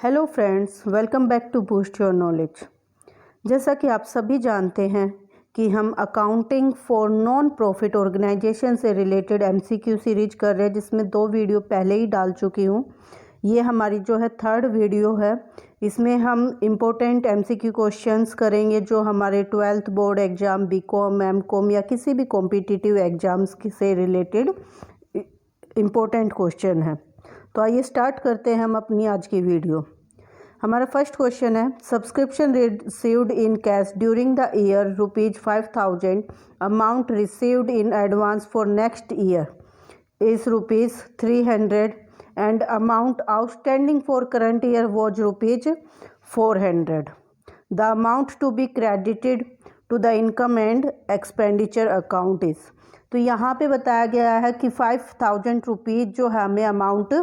Hello friends, welcome back to boost your knowledge. जैसा कि आप सभी जानते हैं कि हम accounting for non profit organisation से रिलेटेड एमसीक्यू सीरीज कर रहे हैं, जिसमें 2 वीडियो पहले ही डाल चुकी हूँ। ये हमारी जो है 3rd वीडियो है। इसमें हम इम्पोर्टेंट एमसीक्यू क्वेश्चंस करेंगे जो हमारे 12th board exam, BCom, MCom या किसी भी कॉम्पिटिटिव एग्ज़ाम्स से रिलेटेड इम्पोर्टेंट क्वेश्चन है। तो आइए स्टार्ट करते हैं हम अपनी आज की वीडियो। हमारा फर्स्ट क्वेश्चन है, subscription received in cash during the year ₹5,000, amount received in advance for next year is ₹300 and amount outstanding for current year was ₹400। The amount to be credited to the income and expenditure account is. तो यहाँ पे बताया गया है कि ₹5,000 जो है हमें अमाउंट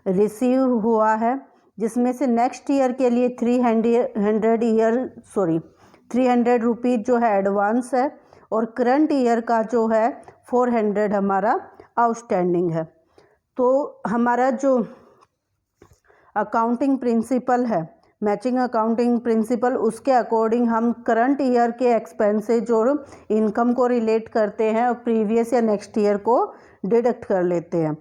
रिसीव हुआ है, जिसमें से नेक्स्ट ईयर के लिए ₹300 जो है एडवांस है और करंट ईयर का जो है 400 हमारा आउटस्टैंडिंग है। तो हमारा जो अकाउंटिंग प्रिंसिपल है, मैचिंग अकाउंटिंग प्रिंसिपल, उसके अकॉर्डिंग हम करंट ईयर के एक्सपेंसेस जो इनकम को रिलेट करते हैं और प्रीवियस या नेक्स्ट ईयर को डिडक्ट कर लेते हैं।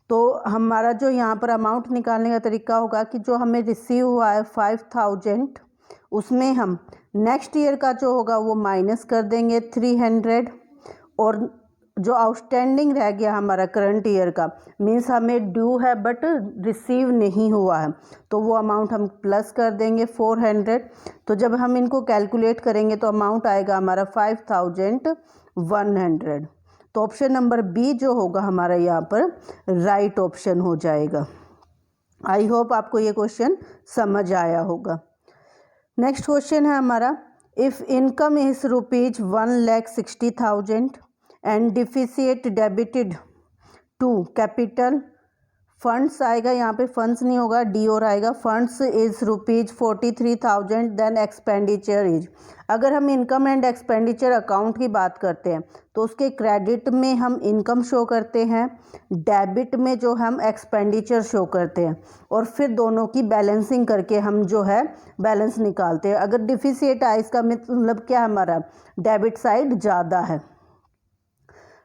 तो हमारा जो यहाँ पर अमाउंट निकालने का तरीका होगा कि जो हमें रिसीव हुआ है 5,000, उसमें हम नेक्स्ट ईयर का जो होगा वो माइनस कर देंगे 300, और जो आउटस्टैंडिंग रह गया हमारा करंट ईयर का, मीन्स हमें ड्यू है बट रिसीव नहीं हुआ है, तो वो अमाउंट हम प्लस कर देंगे 400। तो जब हम इनको कैलकुलेट करेंगे तो अमाउंट आएगा हमारा 5,100। तो ऑप्शन नंबर बी जो होगा हमारा यहाँ पर राइट ऑप्शन हो जाएगा। आई होप आपको ये क्वेश्चन समझ आया होगा। नेक्स्ट क्वेश्चन है हमारा, if income is ₹1,60,000 and deficit debited to capital funds आएगा, यहाँ पे फंड्स नहीं होगा, डी और आएगा, funds is ₹43,000 then expenditure is. अगर हम इनकम एंड एक्सपेंडिचर अकाउंट की बात करते हैं तो उसके क्रेडिट में हम इनकम शो करते हैं, डेबिट में जो हम एक्सपेंडिचर शो करते हैं, और फिर दोनों की बैलेंसिंग करके हम जो है बैलेंस निकालते हैं। अगर डिफिसिट आए इसका मतलब क्या, हमारा डेबिट साइड ज़्यादा है,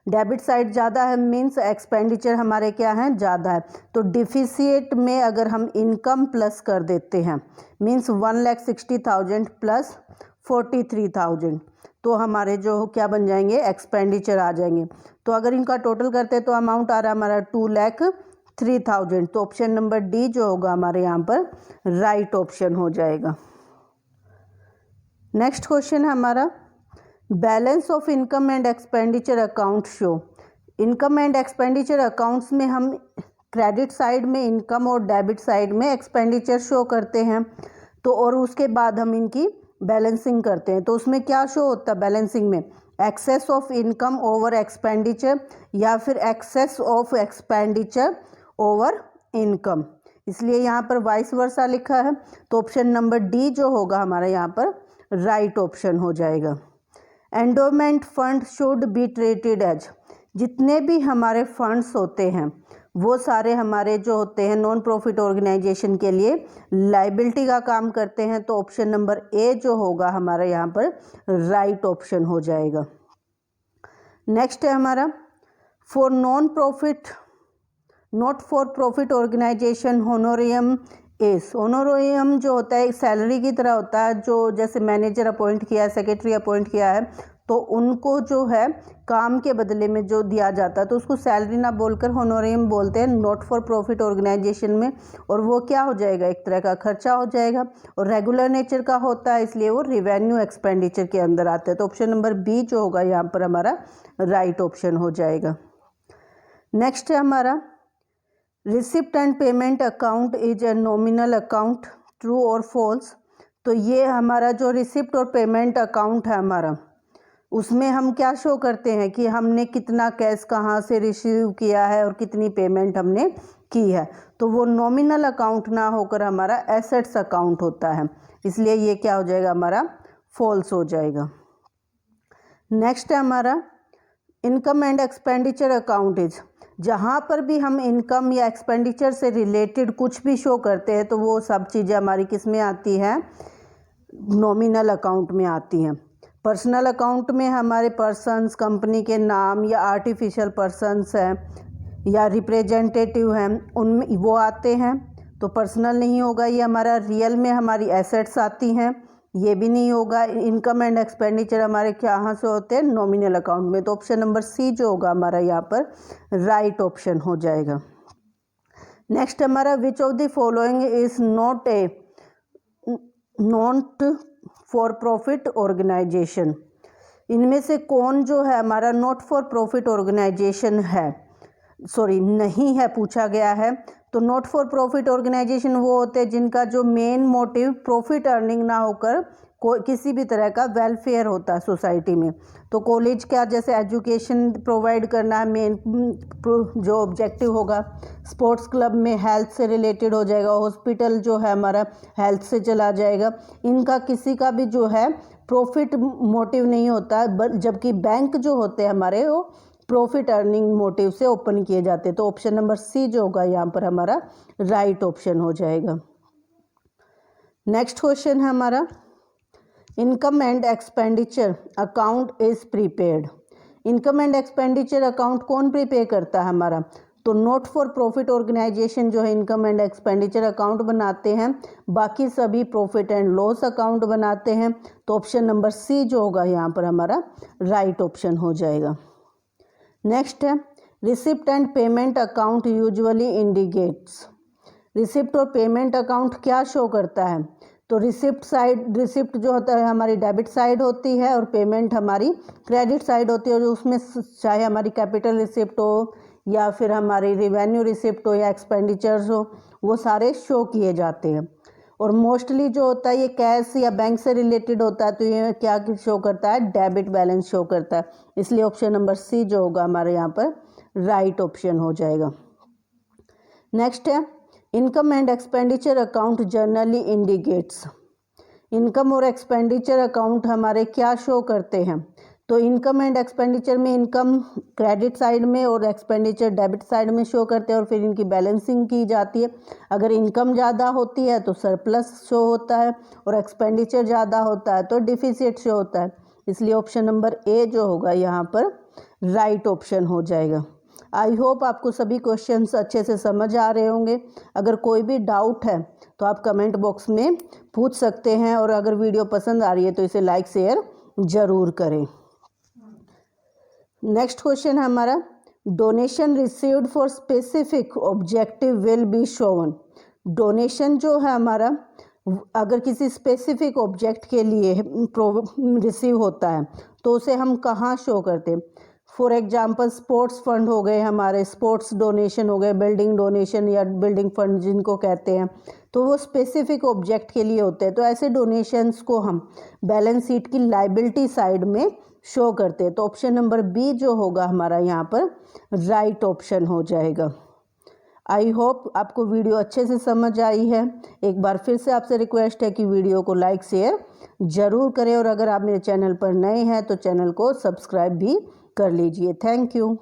डेबिट साइड ज़्यादा है मीन्स एक्सपेंडिचर हमारे क्या हैं, ज़्यादा है। तो डिफिसिट में अगर हम इनकम प्लस कर देते हैं मीन्स 1,60,000 प्लस 43,000, तो हमारे जो क्या बन जाएंगे, एक्सपेंडिचर आ जाएंगे। तो अगर इनका टोटल करते तो अमाउंट आ रहा है हमारा 2,03,000। तो ऑप्शन नंबर डी जो होगा हमारे यहाँ पर राइट ऑप्शन हो जाएगा। नेक्स्ट क्वेश्चन है हमारा, balance of income and expenditure account show. Income and expenditure accounts में हम क्रेडिट साइड में इनकम और डेबिट साइड में एक्सपेंडिचर शो करते हैं, तो और उसके बाद हम इनकी बैलेंसिंग करते हैं। तो उसमें क्या शो होता है बैलेंसिंग में, excess of income over expenditure या फिर excess of expenditure over income, इसलिए यहाँ पर वाइस वर्सा लिखा है। तो ऑप्शन नंबर डी जो होगा हमारा यहाँ पर राइट ऑप्शन हो जाएगा। Endowment fund should be treated as, जितने भी हमारे फंड्स होते हैं वो सारे हमारे जो होते हैं नॉन प्रॉफिट ऑर्गेनाइजेशन के लिए लाइबिलिटी का काम करते हैं। तो ऑप्शन नंबर ए जो होगा हमारा यहाँ पर राइट ऑप्शन हो जाएगा। नेक्स्ट है हमारा, for non profit not for profit organisation honorarium इस। होनोरियम जो होता है एक सैलरी की तरह होता है, जो जैसे मैनेजर अपॉइंट किया है, सेक्रेटरी अपॉइंट किया है, तो उनको जो है काम के बदले में जो दिया जाता है तो उसको सैलरी ना बोलकर होनोरियम बोलते हैं नॉट फॉर प्रॉफिट ऑर्गेनाइजेशन में। और वो क्या हो जाएगा, एक तरह का खर्चा हो जाएगा और रेगुलर नेचर का होता है, इसलिए वो रिवेन्यू एक्सपेंडिचर के अंदर आता है। तो ऑप्शन नंबर बी जो होगा यहाँ पर हमारा राइट ऑप्शन हो जाएगा। नेक्स्ट है हमारा, receipt and payment account is a nominal account, true और फॉल्स। तो ये हमारा जो रिसिप्ट और पेमेंट अकाउंट है हमारा, उसमें हम क्या शो करते हैं कि हमने कितना कैश कहाँ से रिसीव किया है और कितनी पेमेंट हमने की है। तो वो नॉमिनल अकाउंट ना होकर हमारा एसेट्स अकाउंट होता है, इसलिए ये क्या हो जाएगा हमारा फॉल्स हो जाएगा। नेक्स्ट है हमारा, income and expenditure account is जहाँ पर भी हम इनकम या एक्सपेंडिचर से रिलेटेड कुछ भी शो करते हैं तो वो सब चीज़ें हमारी किस में आती हैं, नॉमिनल अकाउंट में आती हैं। पर्सनल अकाउंट में हमारे पर्सन्स, कंपनी के नाम या आर्टिफिशियल पर्सन्स हैं या रिप्रेजेंटेटिव हैं, उनमें वो आते हैं, तो पर्सनल नहीं होगा। ये हमारा रियल में हमारी एसेट्स आती हैं, ये भी नहीं होगा। इनकम एंड एक्सपेंडिचर हमारे कहाँ से होते हैं, नॉमिनल अकाउंट में। तो ऑप्शन नंबर सी जो होगा हमारा यहाँ पर राइट ऑप्शन हो जाएगा। नेक्स्ट हमारा which of the following is not for profit organisation. इनमें से कौन जो है हमारा नॉट फॉर प्रॉफिट ऑर्गेनाइजेशन है, नहीं है, पूछा गया है। तो नॉट फॉर प्रॉफिट ऑर्गेनाइजेशन वो होते हैं जिनका जो मेन मोटिव प्रॉफिट अर्निंग ना होकर किसी भी तरह का वेलफेयर होता है सोसाइटी में। तो कॉलेज का जैसे एजुकेशन प्रोवाइड करना है मेन जो ऑब्जेक्टिव होगा, स्पोर्ट्स क्लब में हेल्थ से रिलेटेड हो जाएगा, हॉस्पिटल जो है हमारा हेल्थ से चला जाएगा। इनका किसी का भी जो है प्रॉफिट मोटिव नहीं होता है, जबकि बैंक जो होते हैं हमारे वो प्रॉफिट अर्निंग मोटिव से ओपन किए जाते हैं। तो ऑप्शन नंबर सी जो होगा यहाँ पर हमारा राइट ऑप्शन हो जाएगा। नेक्स्ट क्वेश्चन है हमारा income and expenditure account is prepaid. Income and expenditure account कौन प्रीपेयर करता है हमारा, तो नॉट फॉर प्रॉफिट ऑर्गेनाइजेशन जो है इनकम एंड एक्सपेंडिचर अकाउंट बनाते हैं, बाकी सभी प्रॉफिट एंड लॉस अकाउंट बनाते हैं। तो ऑप्शन नंबर सी जो होगा यहाँ पर हमारा राइट ऑप्शन हो जाएगा। नेक्स्ट है receipt and payment account usually indicates. Receipt और पेमेंट अकाउंट क्या शो करता है, तो रिसिप्ट जो होता है हमारी डेबिट साइड होती है और पेमेंट हमारी क्रेडिट साइड होती है। और उसमें चाहे हमारी कैपिटल रिसिप्ट हो या फिर हमारी रिवेन्यू रिसिप्ट हो या एक्सपेंडिचर्स हो, वो सारे शो किए जाते हैं। और मोस्टली जो होता है ये कैश या बैंक से रिलेटेड होता है, तो ये क्या शो करता है, डेबिट बैलेंस शो करता है। इसलिए ऑप्शन नंबर सी जो होगा हमारे यहाँ पर राइट ऑप्शन हो जाएगा। नेक्स्ट है income and expenditure account generally indicates. Income और एक्सपेंडिचर अकाउंट हमारे क्या शो करते हैं, तो इनकम एंड एक्सपेंडिचर में इनकम क्रेडिट साइड में और एक्सपेंडिचर डेबिट साइड में शो करते हैं और फिर इनकी बैलेंसिंग की जाती है। अगर इनकम ज़्यादा होती है तो सरप्लस शो होता है और एक्सपेंडिचर ज़्यादा होता है तो डिफिसिट शो होता है। इसलिए ऑप्शन नंबर ए जो होगा यहाँ पर राइट ऑप्शन हो जाएगा। आई होप आपको सभी क्वेश्चंस अच्छे से समझ आ रहे होंगे। अगर कोई भी डाउट है तो आप कमेंट बॉक्स में पूछ सकते हैं, और अगर वीडियो पसंद आ रही है तो इसे लाइक शेयर ज़रूर करें। नेक्स्ट क्वेश्चन है हमारा donation received for specific objective will be Sovan. Donation जो है हमारा अगर किसी स्पेसिफिक ऑब्जेक्ट के लिए रिसीव होता है तो उसे हम कहाँ शो करते हैं। फॉर एग्जांपल स्पोर्ट्स फंड हो गए हमारे, स्पोर्ट्स डोनेशन हो गए, बिल्डिंग डोनेशन या बिल्डिंग फंड जिनको कहते हैं, तो वो स्पेसिफिक ऑब्जेक्ट के लिए होते हैं। तो ऐसे डोनेशंस को हम बैलेंस शीट की लाइबिलिटी साइड में शो करते हैं। तो ऑप्शन नंबर बी जो होगा हमारा यहाँ पर राइट ऑप्शन हो जाएगा। आई होप आपको वीडियो अच्छे से समझ आई है। एक बार फिर से आपसे रिक्वेस्ट है कि वीडियो को लाइक शेयर ज़रूर करें, और अगर आप मेरे चैनल पर नए हैं तो चैनल को सब्सक्राइब भी कर लीजिए। Thank you.